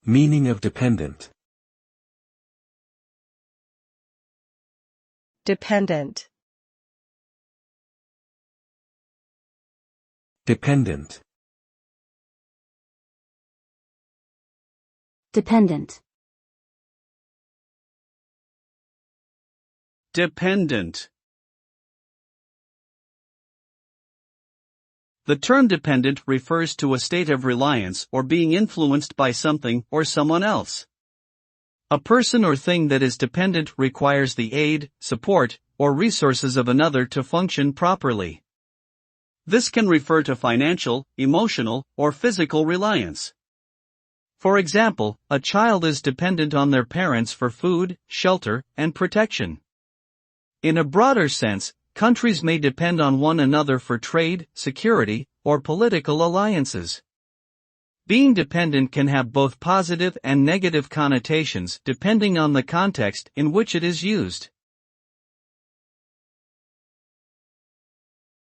Meaning of dependent. Dependent. Dependent. Dependent. Dependent. The term dependent refers to a state of reliance or being influenced by something or someone else. A person or thing that is dependent requires the aid, support, or resources of another to function properly. This can refer to financial, emotional, or physical reliance. For example, a child is dependent on their parents for food, shelter, and protection. In a broader sense, countries may depend on one another for trade, security, or political alliances. Being dependent can have both positive and negative connotations depending on the context in which it is used.